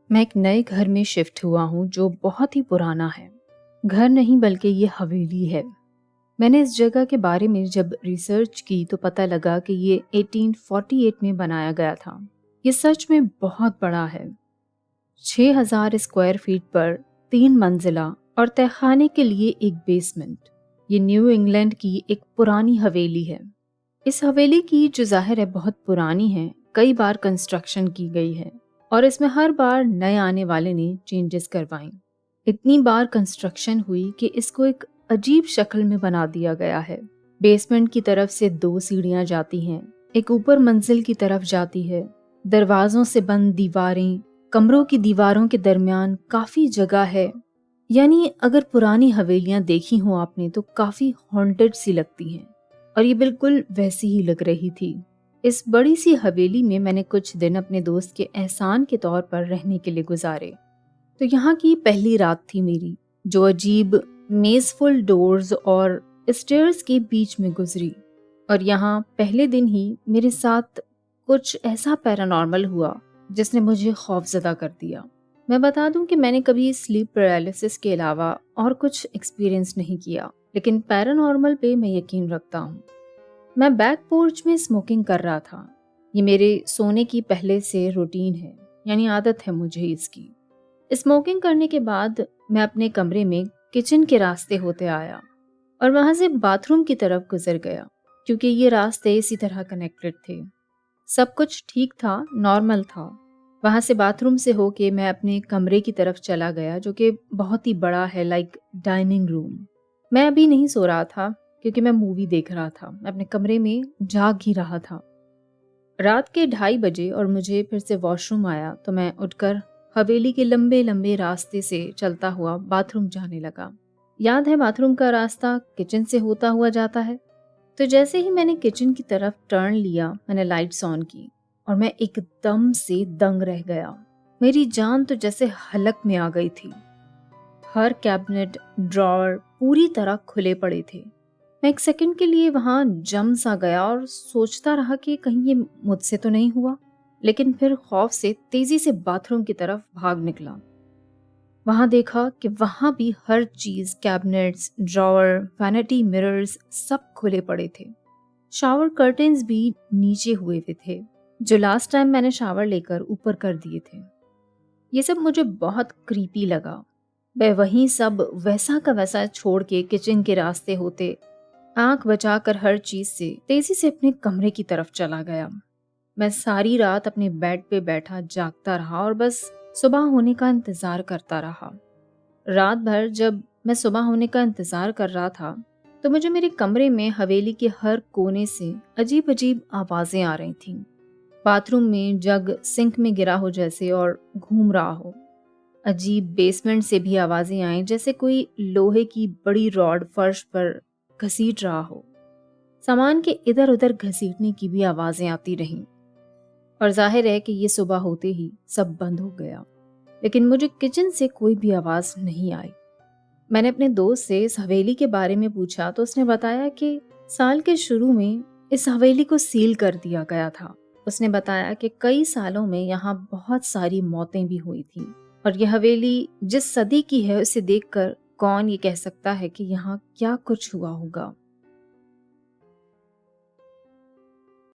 मैं एक नए घर में शिफ्ट हुआ हूँ जो बहुत ही पुराना है। घर नहीं बल्कि ये हवेली है। मैंने इस जगह के बारे में जब रिसर्च की तो पता लगा कि ये 1848 में बनाया गया था। ये सच में बहुत बड़ा है। 6000 स्क्वायर फीट पर 3 मंजिला और तहखाने के लिए एक बेसमेंट। ये न्यू इंग्लैंड की एक पुरानी हवेली है। इस हवेली की जो ज़ाहिर है बहुत पुरानी है, कई बार कंस्ट्रक्शन की गई है और इसमें हर बार नए आने वाले ने चेंजेस करवाई। इतनी बार कंस्ट्रक्शन हुई कि इसको एक अजीब शक्ल में बना दिया गया है। बेसमेंट की तरफ से 2 सीढ़ियां जाती हैं, एक ऊपर मंजिल की तरफ जाती है। दरवाजों से बंद दीवारें, कमरों की दीवारों के दरमियान काफी जगह है। यानी अगर पुरानी हवेलियां देखी हों आपने तो काफी हॉन्टेड सी लगती हैं, और ये बिल्कुल वैसी ही लग रही थी। इस बड़ी सी हवेली में मैंने कुछ दिन अपने दोस्त के एहसान के तौर पर रहने के लिए गुजारे। तो यहाँ की पहली रात थी मेरी, जो अजीब मेजफुल डोर्स और स्टेयर्स के बीच में गुजरी। और यहाँ पहले दिन ही मेरे साथ कुछ ऐसा पैरानॉर्मल हुआ जिसने मुझे खौफजदा कर दिया। मैं बता दूं कि मैंने कभी स्लीप पैरालिसिस के अलावा और कुछ एक्सपीरियंस नहीं किया, लेकिन पैरानॉर्मल पे मैं यकीन रखता हूँ। मैं बैक पोर्च में स्मोकिंग कर रहा था। ये मेरे सोने की पहले से रूटीन है, यानी आदत है मुझे इसकी। स्मोकिंग करने के बाद मैं अपने कमरे में किचन के रास्ते होते आया और वहां से बाथरूम की तरफ गुजर गया, क्योंकि ये रास्ते इसी तरह कनेक्टेड थे। सब कुछ ठीक था, नॉर्मल था। वहां से बाथरूम से होके मैं अपने कमरे की तरफ चला गया, जो कि बहुत ही बड़ा है, लाइक डाइनिंग रूम। मैं अभी नहीं सो रहा था क्योंकि मैं मूवी देख रहा था। मैं अपने कमरे में जाग ही रहा था। रात के 2:30 बजे और मुझे फिर से वॉशरूम आया तो मैं उठकर हवेली के लंबे लंबे रास्ते से चलता हुआ बाथरूम जाने लगा। याद है, बाथरूम का रास्ता किचन से होता हुआ जाता है। तो जैसे ही मैंने किचन की तरफ टर्न लिया, मैंने लाइट्स ऑन की और मैं एकदम से दंग रह गया। मेरी जान तो जैसे हलक में आ गई थी। हर कैबिनेट, ड्रॉअर पूरी तरह खुले पड़े थे। मैं एक सेकंड के लिए वहां जम सा गया और सोचता रहा कि कहीं ये मुझसे तो नहीं हुआ, लेकिन फिर खौफ से तेजी से बाथरूम की तरफ भाग निकला। वहां देखा कि वहां भी हर चीज, कैबिनेट्स, ड्रॉअर, वैनिटी मिरर्स सब खुले पड़े थे। शावर कर्टेन्स भी नीचे हुए हुए थे, जो लास्ट टाइम मैंने शावर लेकर ऊपर कर दिए थे। ये सब मुझे बहुत क्रीपी लगा। मैं वहीं सब वैसा का वैसा छोड़ के किचन के रास्ते होते, आंख बचाकर हर चीज से तेजी से अपने कमरे की तरफ चला गया। मैं सारी रात अपने बेड पे बैठा जागता रहा और बस सुबह होने का इंतजार करता रहा। रात भर जब मैं सुबह होने का इंतजार कर रहा था तो मुझे मेरे कमरे में हवेली के हर कोने से अजीब अजीब आवाजें आ रही थीं। बाथरूम में जग सिंक में गिरा हो जैसे और घूम रहा हो। अजीब बेसमेंट से भी आवाजें आईं, जैसे कोई लोहे की बड़ी रॉड फर्श पर घसीट रहा हो। सामान के इधर उधर घसीटने की भी आवाजें आती रहीं। और जाहिर है कि ये सुबह होते ही सब बंद हो गया, लेकिन मुझे किचन से कोई भी आवाज नहीं आई। मैंने अपने दोस्त से इस हवेली के बारे में पूछा तो उसने बताया कि साल के शुरू में इस हवेली को सील कर दिया गया था। उसने बताया कि कई सालों में यहाँ बहुत सारी मौतें भी हुई थी, और यह हवेली जिस सदी की है उसे देखकर कौन ये कह सकता है कि यहाँ क्या कुछ हुआ होगा।